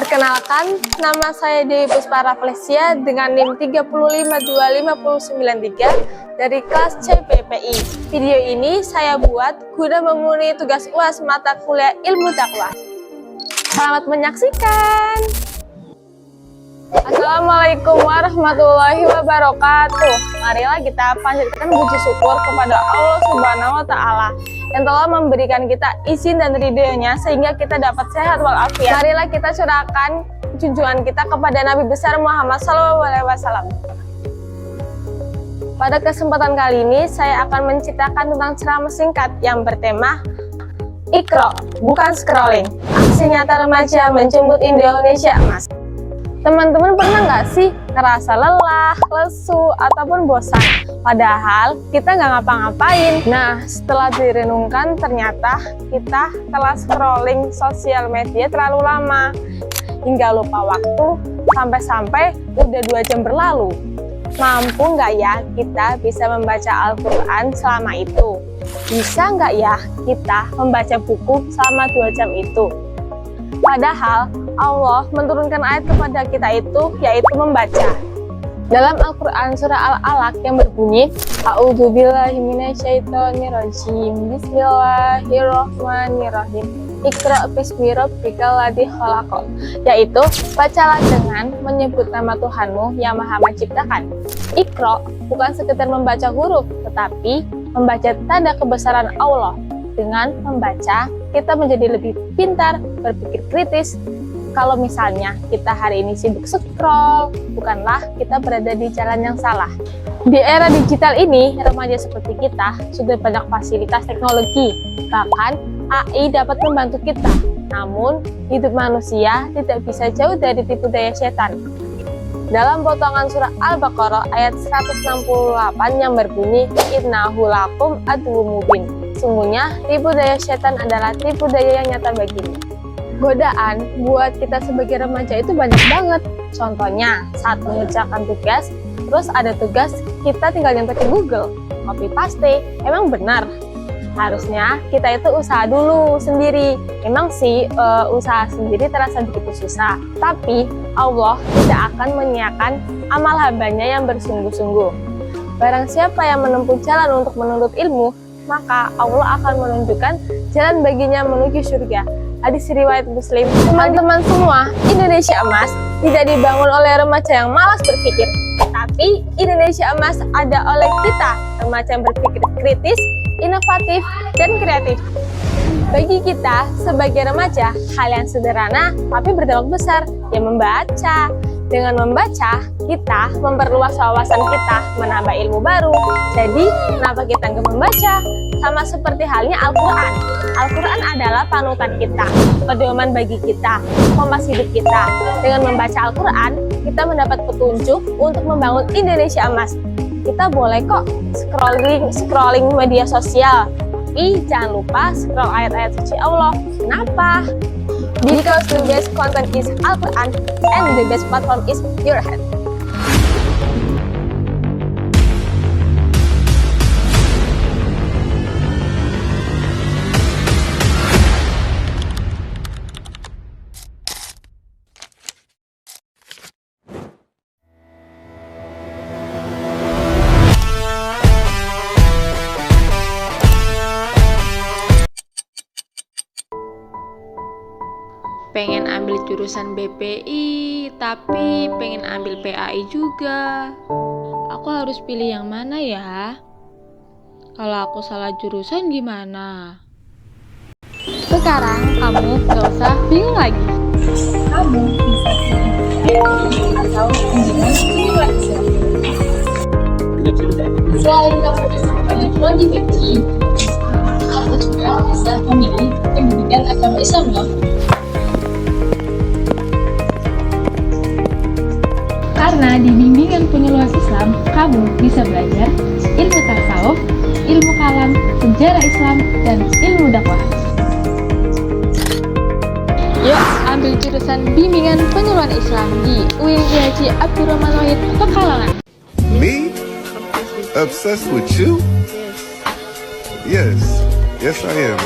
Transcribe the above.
Perkenalkan, nama saya Dewi Puspa Rafflesia dengan NIM 3525993 dari kelas CPPI. Video ini saya buat guna memenuhi tugas UAS mata kuliah Ilmu Dakwah. Selamat menyaksikan. Assalamualaikum warahmatullahi wabarakatuh. Marilah kita panjatkan puji syukur kepada Allah Subhanahu wa Ta'ala yang telah memberikan kita izin dan ridhonya sehingga kita dapat sehat walafiat. Marilah kita curahkan junjungan kita kepada Nabi besar Muhammad SAW. Pada kesempatan kali ini saya akan menceritakan tentang ceramah singkat yang bertema Iqra, bukan scrolling. Aksi nyata remaja menjemput Indonesia Emas. Teman-teman pernah nggak sih ngerasa lelah, lesu, ataupun bosan? Padahal kita nggak ngapa-ngapain. Nah, setelah direnungkan ternyata kita telah scrolling sosial media terlalu lama. Hingga lupa waktu, sampai-sampai udah 2 jam berlalu. Mampu nggak ya kita bisa membaca Al-Quran selama itu? Bisa nggak ya kita membaca buku selama 2 jam itu? Padahal Allah menurunkan ayat kepada kita itu, yaitu membaca. Dalam Al-Quran surah Al-Alaq yang berbunyi A'udzubillahi minasyaitonirrajim Bismillahirrahmanirrahim Iqra bismi rabbikal ladzi khalaq, yaitu bacalah dengan menyebut nama Tuhanmu yang Maha Menciptakan. Iqra bukan sekedar membaca huruf, tetapi membaca tanda kebesaran Allah. Dengan membaca, kita menjadi lebih pintar, berpikir kritis. Kalau misalnya kita hari ini sibuk scroll, bukanlah kita berada di jalan yang salah. Di era digital ini, remaja seperti kita sudah banyak fasilitas teknologi. Bahkan AI dapat membantu kita. Namun, hidup manusia tidak bisa jauh dari tipu daya setan. Dalam potongan surah Al-Baqarah ayat 168 yang berbunyi Innahu lakum aduwwum mubin. Sungguhnya, tipu daya setan adalah tipu daya yang nyata bagimu. Godaan buat kita sebagai remaja itu banyak banget. Contohnya, saat mengerjakan tugas, terus ada tugas, kita tinggal nyontek ke Google, copy paste. Emang benar? Harusnya kita itu usaha dulu sendiri. Emang sih usaha sendiri terasa begitu susah, tapi Allah tidak akan menyiapkan amal hambanya yang bersungguh-sungguh. Barang siapa yang menempuh jalan untuk menuntut ilmu, maka Allah akan menunjukkan jalan baginya menuju surga. Hadis riwayat Muslim. Teman-teman semua, Indonesia Emas tidak dibangun oleh remaja yang malas berpikir, tapi Indonesia Emas ada oleh kita, remaja yang berpikir kritis, inovatif, dan kreatif. Bagi kita sebagai remaja, hal yang sederhana tapi berdampak besar, yang membaca. Dengan membaca, kita memperluas wawasan kita, menambah ilmu baru. Jadi, kenapa kita nggak membaca? Sama seperti halnya Al-Quran. Al-Quran adalah panutan kita, pedoman bagi kita, kompas hidup kita. Dengan membaca Al-Quran, kita mendapat petunjuk untuk membangun Indonesia Emas. Kita boleh kok scrolling media sosial, tapi jangan lupa scroll ayat-ayat suci Allah. Kenapa? Because the best content is Al-Quran and the best platform is your head. Pengen ambil jurusan BPI, tapi pengen ambil PAI juga. Aku harus pilih yang mana ya? Kalau aku salah jurusan gimana? Sekarang kamu gak usah bingung lagi. Kamu bisa pilih atau mendingan pilih lagi. Selain kamu bisa memilih di BPI, kamu juga bisa memilih pendidikan agama Islam loh. Karena di bimbingan penyuluhan Islam, kamu bisa belajar ilmu tasawuf, ilmu kalam, sejarah Islam, dan ilmu dakwah. Yuk, ambil jurusan bimbingan penyuluhan Islam di UIN Haji Abdurrahman Wahid, Pekalongan. Me? Obsessed with you? Yes, I am.